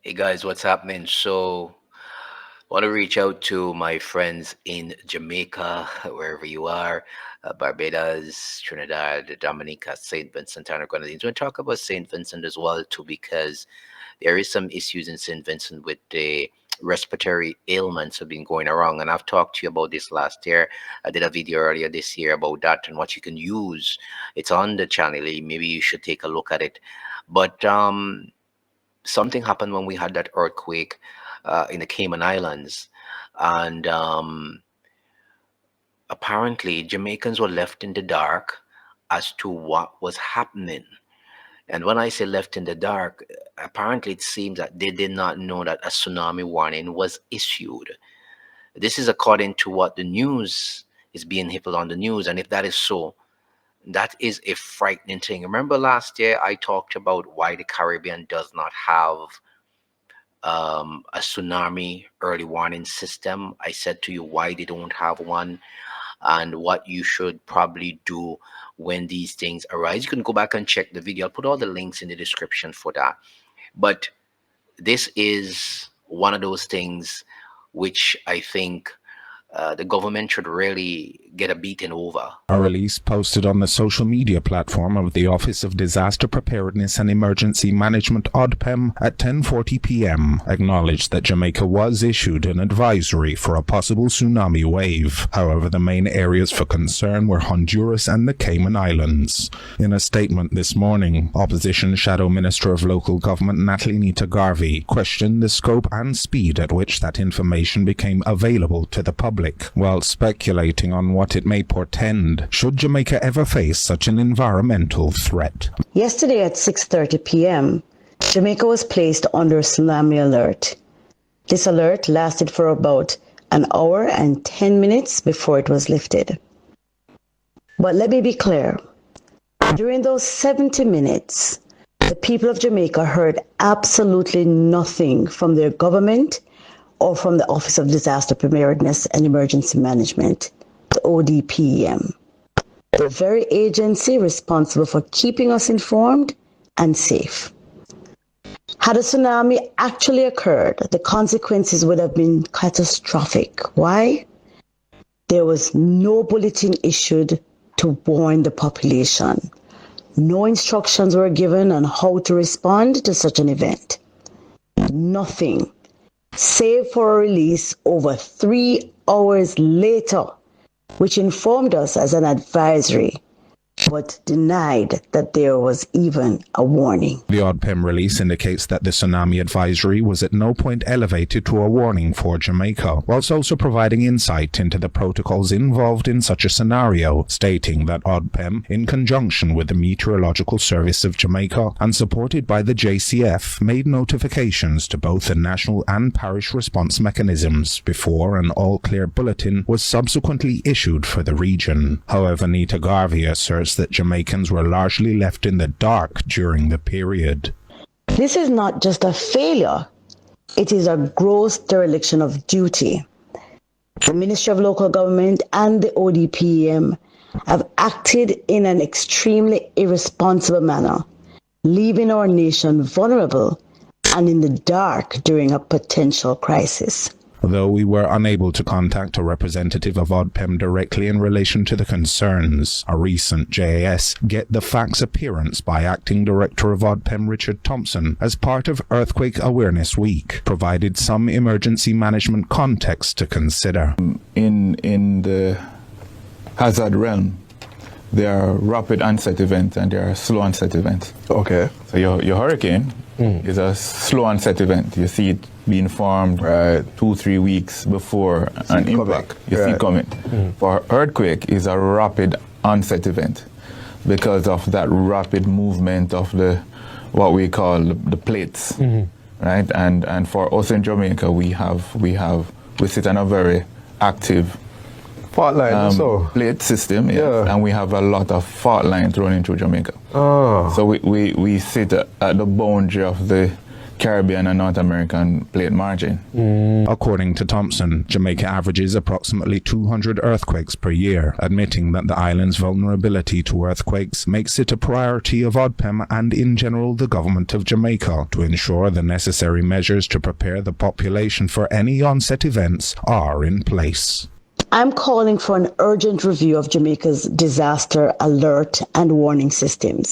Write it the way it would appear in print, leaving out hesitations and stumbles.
Hey guys, what's happening? Want to reach out to my friends in Jamaica, wherever you are, Barbados, Trinidad, Dominica, St. Vincent and Grenadines. We'll talk about St. Vincent as well too, because there is some issues in St. Vincent with the respiratory ailments have been going around, and I've talked to you about this last year. I did a video earlier this year about that and what you can use. It's on the channel. Maybe you should take a look at it. But something happened when we had that earthquake in the Cayman Islands, and apparently Jamaicans were left in the dark as to what was happening. And when I say left in the dark, apparently it seems that they did not know that a tsunami warning was issued. This is according to what the news is being hit on the news, and if that is so, that is a frightening thing. Remember last year I talked about why the Caribbean does not have a tsunami early warning system. I said to you why they don't have one and what you should probably do when these things arise. You can go back and check the video. I'll put all the links in the description for that. But this is one of those things which I think the government should really get a beating over. A release posted on the social media platform of the Office of Disaster Preparedness and Emergency Management ODPEM at 10:40 p.m. acknowledged that Jamaica was issued an advisory for a possible tsunami wave. However, the main areas for concern were Honduras and the Cayman Islands. In a statement this morning, Opposition Shadow Minister of Local Government Natalie Nita Garvey questioned the scope and speed at which that information became available to the public, while speculating on what it may portend should Jamaica ever face such an environmental threat. Yesterday at 6:30 p.m., Jamaica was placed under tsunami alert. This alert lasted for about an hour and 10 minutes before it was lifted. But let me be clear, during those 70 minutes, the people of Jamaica heard absolutely nothing from their government or from the Office of Disaster Preparedness and Emergency Management, the ODPEM, the very agency responsible for keeping us informed and safe. Had a tsunami actually occurred, the consequences would have been catastrophic. Why? There was no bulletin issued to warn the population. No instructions were given on how to respond to such an event. Nothing, save for a release over 3 hours later, which informed us as an advisory, but denied that there was even a warning. The ODPEM release indicates that the tsunami advisory was at no point elevated to a warning for Jamaica, whilst also providing insight into the protocols involved in such a scenario, stating that ODPEM, in conjunction with the Meteorological Service of Jamaica and supported by the JCF, made notifications to both the national and parish response mechanisms before an all-clear bulletin was subsequently issued for the region. However, Nita Garvey asserts that Jamaicans were largely left in the dark during the period. This is not just a failure, it is a gross dereliction of duty. The Ministry of Local Government and the ODPEM have acted in an extremely irresponsible manner, leaving our nation vulnerable and in the dark during a potential crisis. Though we were unable to contact a representative of ODPEM directly in relation to the concerns, a recent JAS Get the Facts appearance by Acting Director of ODPEM Richard Thompson as part of Earthquake Awareness Week provided some emergency management context to consider. In the hazard realm, there are rapid onset events and there are slow onset events. Okay. So your hurricane is a slow onset event. You see it being formed 2-3 weeks before an impact. You see it coming. For earthquake is a rapid onset event because of that rapid movement of what we call the plates, right? And for us in Jamaica, we sit on a very active fault line, plate system, and we have a lot of fault lines running through Jamaica. So we sit at the boundary of the Caribbean and North American plate margin. According to Thompson, Jamaica averages approximately 200 earthquakes per year, admitting that the island's vulnerability to earthquakes makes it a priority of ODPEM and in general the government of Jamaica to ensure the necessary measures to prepare the population for any onset events are in place. I'm calling for an urgent review of Jamaica's disaster alert and warning systems.